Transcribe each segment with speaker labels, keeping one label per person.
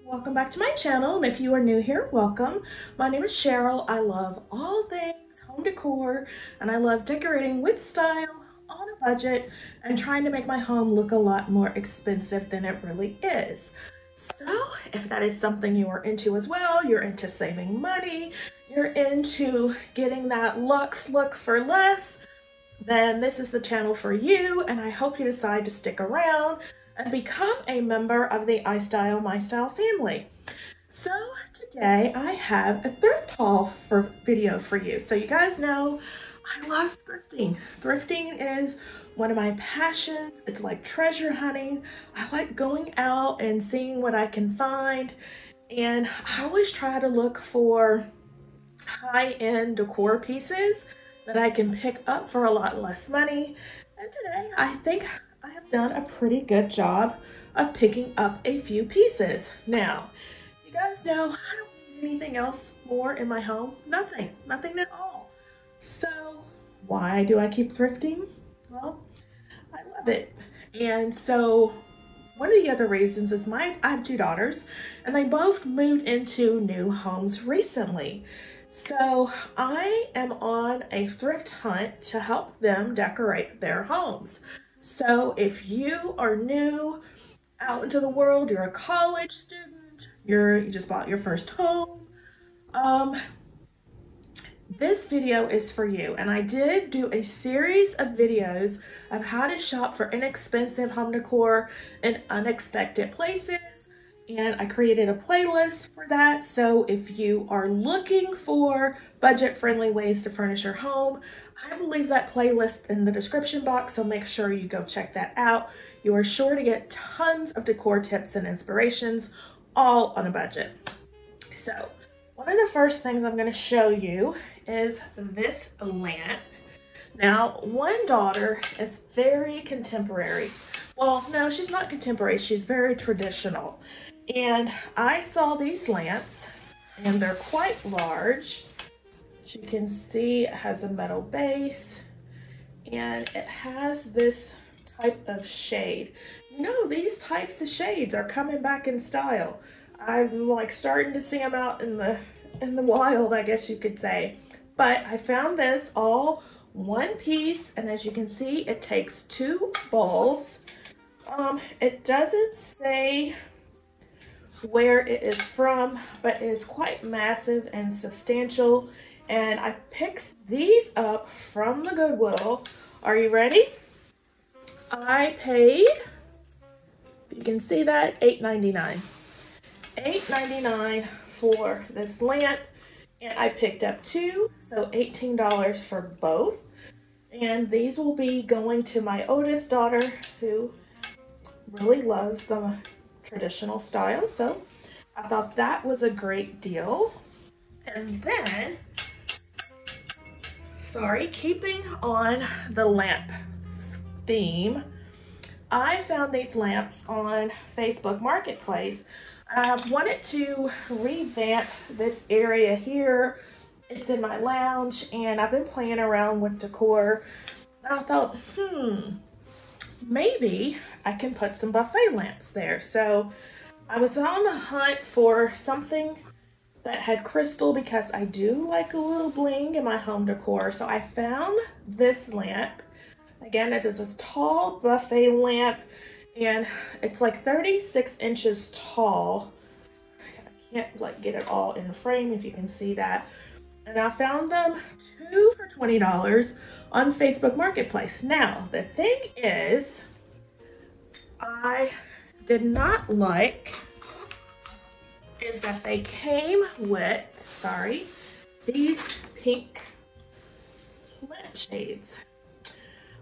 Speaker 1: Welcome back to my channel, and if you are new here, welcome. My name is Cheryl. I love all things home decor, and I love decorating with style, on a budget, and trying to make my home look a lot more expensive than it really is. So if that is something you are into as well, you're into saving money, you're into getting that luxe look for less, then this is the channel for you, and I hope you decide to stick around and become a member of the iStylEMYSTYLE family. So today I have a thrift haul video for you. So you guys know I love thrifting. Thrifting is one of my passions. It's like treasure hunting. I like going out and seeing what I can find. And I always try to look for high-end decor pieces that I can pick up for a lot less money. And today I think I have done a pretty good job of picking up a few pieces. Now, you guys know I don't need anything else more in my home. Nothing at all. So why do I keep thrifting? Well, I love it. And so one of the other reasons is I have two daughters, and they both moved into new homes recently. So I am on a thrift hunt to help them decorate their homes. So if you are new out into the world, you're a college student, you just bought your first home, this video is for you. And I did do a series of videos of how to shop for inexpensive home decor in unexpected places. And I created a playlist for that. So if you are looking for budget-friendly ways to furnish your home, I will leave that playlist in the description box, so make sure you go check that out. You are sure to get tons of decor tips and inspirations, all on a budget. So one of the first things I'm going to show you is this lamp. Now, one daughter is very contemporary. Well, no, she's not contemporary. She's very traditional. And I saw these lamps, and they're quite large. As you can see, it has a metal base, and it has this type of shade. You know, these types of shades are coming back in style. I'm like starting to see them out in the wild, I guess you could say. But I found this all one piece, and as you can see, it takes two bulbs. It doesn't say where it is from, but it is quite massive and substantial. And I picked these up from the Goodwill. Are you ready? I paid, you can see that, $8.99. $8.99 for this lamp, and I picked up two, so $18 for both. And these will be going to my oldest daughter, who really loves the traditional style, so I thought that was a great deal. And then, keeping on the lamp theme, I found these lamps on Facebook Marketplace. I've wanted to revamp this area here. It's in my lounge, and I've been playing around with decor. And I thought, maybe I can put some buffet lamps there. So I was on the hunt for something that had crystal, because I do like a little bling in my home decor. So I found this lamp. Again, it is a tall buffet lamp, and it's like 36 inches tall. I can't get it all in frame, if you can see that. And I found them two for $20 on Facebook Marketplace. Now, the thing is, I did not like is that they came with, these pink lampshades.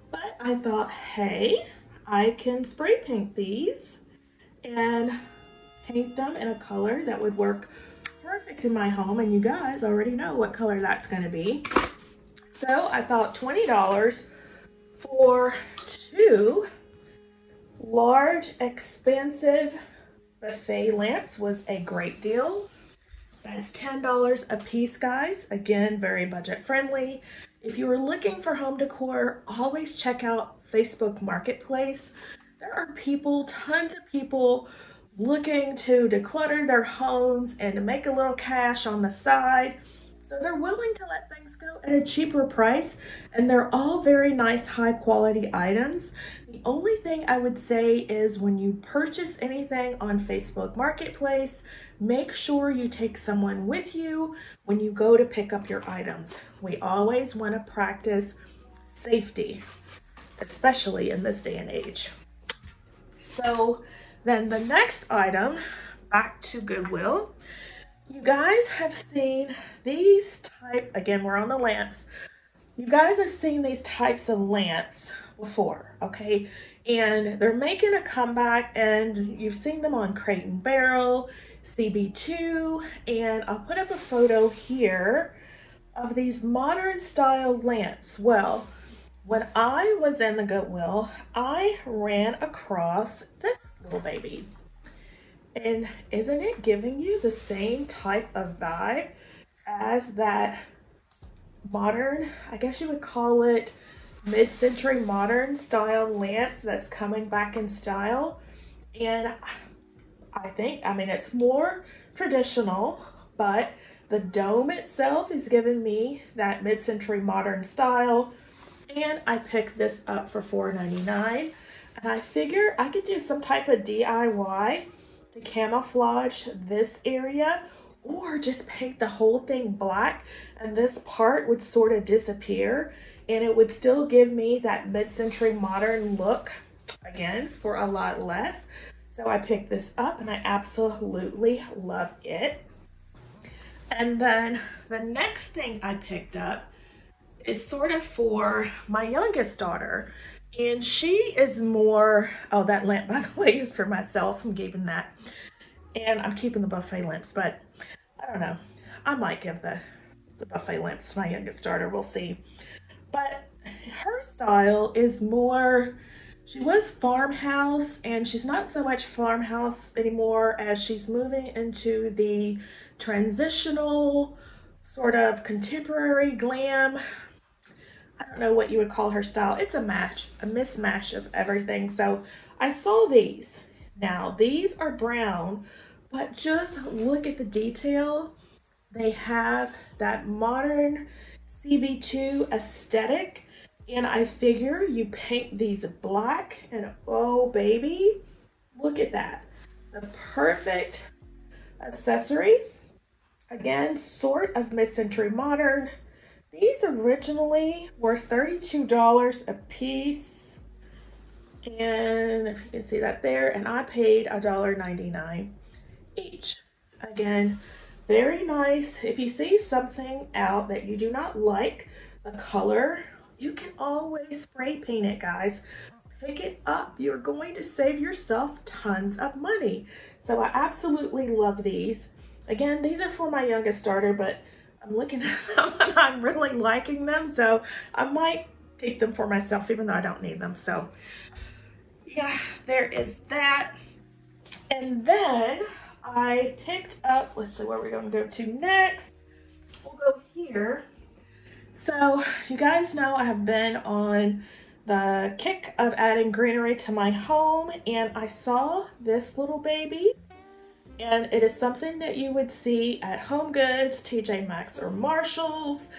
Speaker 1: But I thought, hey, I can spray paint these and paint them in a color that would work perfect in my home, and you guys already know what color that's going to be. So I thought $20 for two large, expensive buffet lamps was a great deal. That's $10 a piece, guys. Again, very budget friendly. If you are looking for home decor, always check out Facebook Marketplace. There are people, tons of people looking to declutter their homes and to make a little cash on the side. So they're willing to let things go at a cheaper price, and they're all very nice, high quality items. The only thing I would say is when you purchase anything on Facebook Marketplace, make sure you take someone with you when you go to pick up your items. We always want to practice safety, especially in this day and age. So then the next item, back to Goodwill. You guys have seen these again, we're on the lamps. You guys have seen these types of lamps before, okay? And they're making a comeback, and you've seen them on Crate and Barrel, CB2, and I'll put up a photo here of these modern style lamps. Well, when I was in the Goodwill, I ran across this little baby. And isn't it giving you the same type of vibe as that modern, I guess you would call it mid-century modern style lamps that's coming back in style? And I mean, it's more traditional, but the dome itself is giving me that mid-century modern style. And I picked this up for $4.99, and I figure I could do some type of DIY to camouflage this area, or just paint the whole thing black, and this part would sort of disappear, and it would still give me that mid-century modern look again for a lot less. So I picked this up, and I absolutely love it. And then the next thing I picked up is sort of for my youngest daughter, and she is more, oh, that lamp, by the way, is for myself. I'm keeping that, and I'm keeping the buffet lamps, but I don't know, I might give the buffet lamps to my youngest daughter, we'll see. But her style is more, she was farmhouse, and she's not so much farmhouse anymore, as she's moving into the transitional sort of contemporary glam. I don't know what you would call her style. It's a mismatch of everything. So I saw these. Now these are brown, but just look at the detail. They have that modern CB2 aesthetic, and I figure you paint these black, and oh baby, look at that. The perfect accessory. Again, sort of mid-century modern. These originally were $32 a piece, and if you can see that there, and I paid $1.99 each. Again, very nice. If you see something out that you do not like the color, you can always spray paint it, guys. Pick it up. You're going to save yourself tons of money. So I absolutely love these. Again, these are for my youngest daughter, but I'm looking at them and I'm really liking them, so I might keep them for myself even though I don't need them. So yeah, there is that. And then I picked up, let's see where we're going to go to next. We'll go here. So you guys know I have been on the kick of adding greenery to my home, and I saw this little baby. And it is something that you would see at Home Goods, TJ Maxx or Marshalls,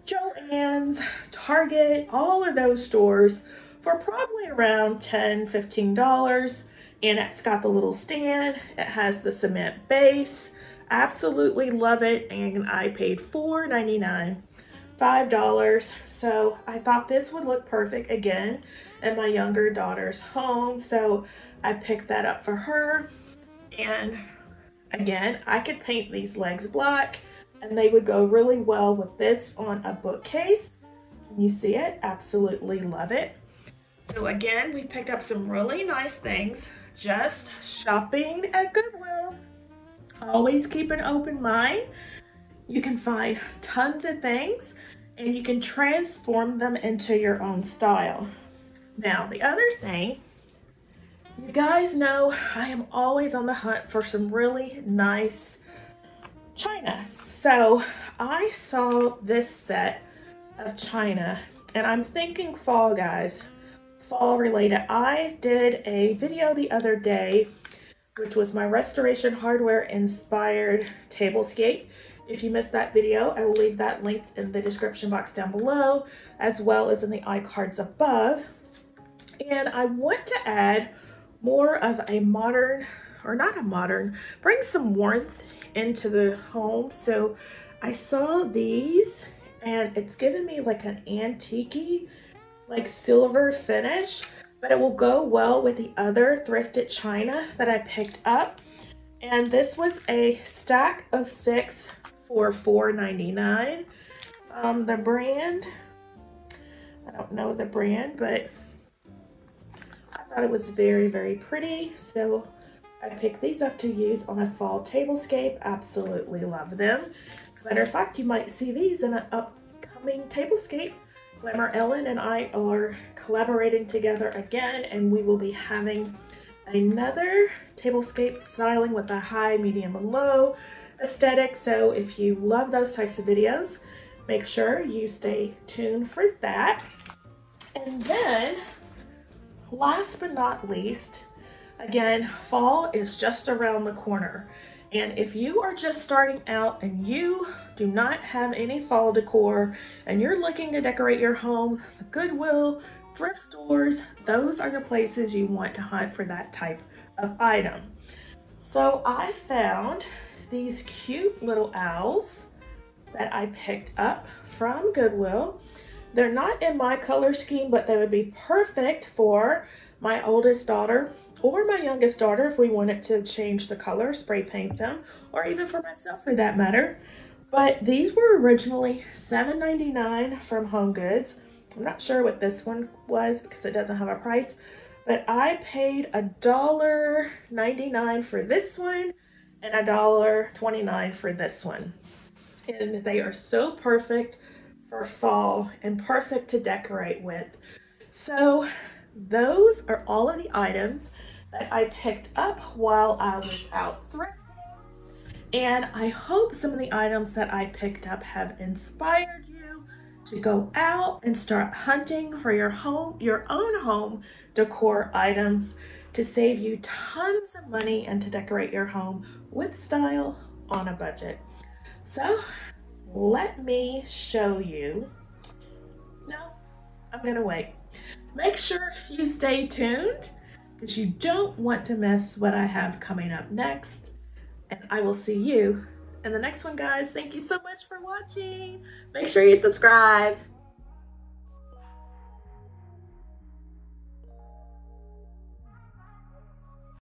Speaker 1: Joann's, Target, all of those stores for probably around $10, $15. And it's got the little stand. It has the cement base. Absolutely love it. And I paid $4.99, $5. So I thought this would look perfect again in my younger daughter's home. So I picked that up for her. And again, I could paint these legs black, and they would go really well with this on a bookcase. Can you see it? Absolutely love it. So again, we picked up some really nice things just shopping at Goodwill. Always keep an open mind. You can find tons of things, and you can transform them into your own style. Now, the other thing, you guys know I am always on the hunt for some really nice china. So I saw this set of china, and I'm thinking fall, guys, fall related. I did a video the other day which was my restoration hardware inspired tablescape. If you missed that video, I will leave that link in the description box down below, as well as in the iCards above. And I want to add more of a modern, or not a modern, bring some warmth into the home. So I saw these and it's given me like an antique-y, like silver finish, but it will go well with the other thrifted china that I picked up. And this was a stack of 6 for $4.99. The brand, I don't know the brand, but I thought it was very, very pretty. So I picked these up to use on a fall tablescape. Absolutely love them. As a matter of fact, you might see these in an upcoming tablescape. Glamour Ellen and I are collaborating together again, and we will be having another tablescape styling with a high, medium, and low aesthetic. So if you love those types of videos, make sure you stay tuned for that. And then, last but not least, again, fall is just around the corner. And if you are just starting out and you do not have any fall decor and you're looking to decorate your home, Goodwill, thrift stores, those are the places you want to hunt for that type of item. So I found these cute little owls that I picked up from Goodwill. They're not in my color scheme, but they would be perfect for my oldest daughter or my youngest daughter if we wanted to change the color, spray paint them, or even for myself for that matter. But these were originally $7.99 from Home Goods. I'm not sure what this one was because it doesn't have a price, but I paid $1.99 for this one and $1.29 for this one. And they are so perfect for fall and perfect to decorate with. So those are all of the items that I picked up while I was out thrifting. And I hope some of the items that I picked up have inspired you to go out and start hunting for your own home decor items to save you tons of money and to decorate your home with style on a budget. So let me show you. No, I'm gonna wait. Make sure you stay tuned because you don't want to miss what I have coming up next. And I will see you in the next one, guys. Thank you so much for watching. Make sure you subscribe.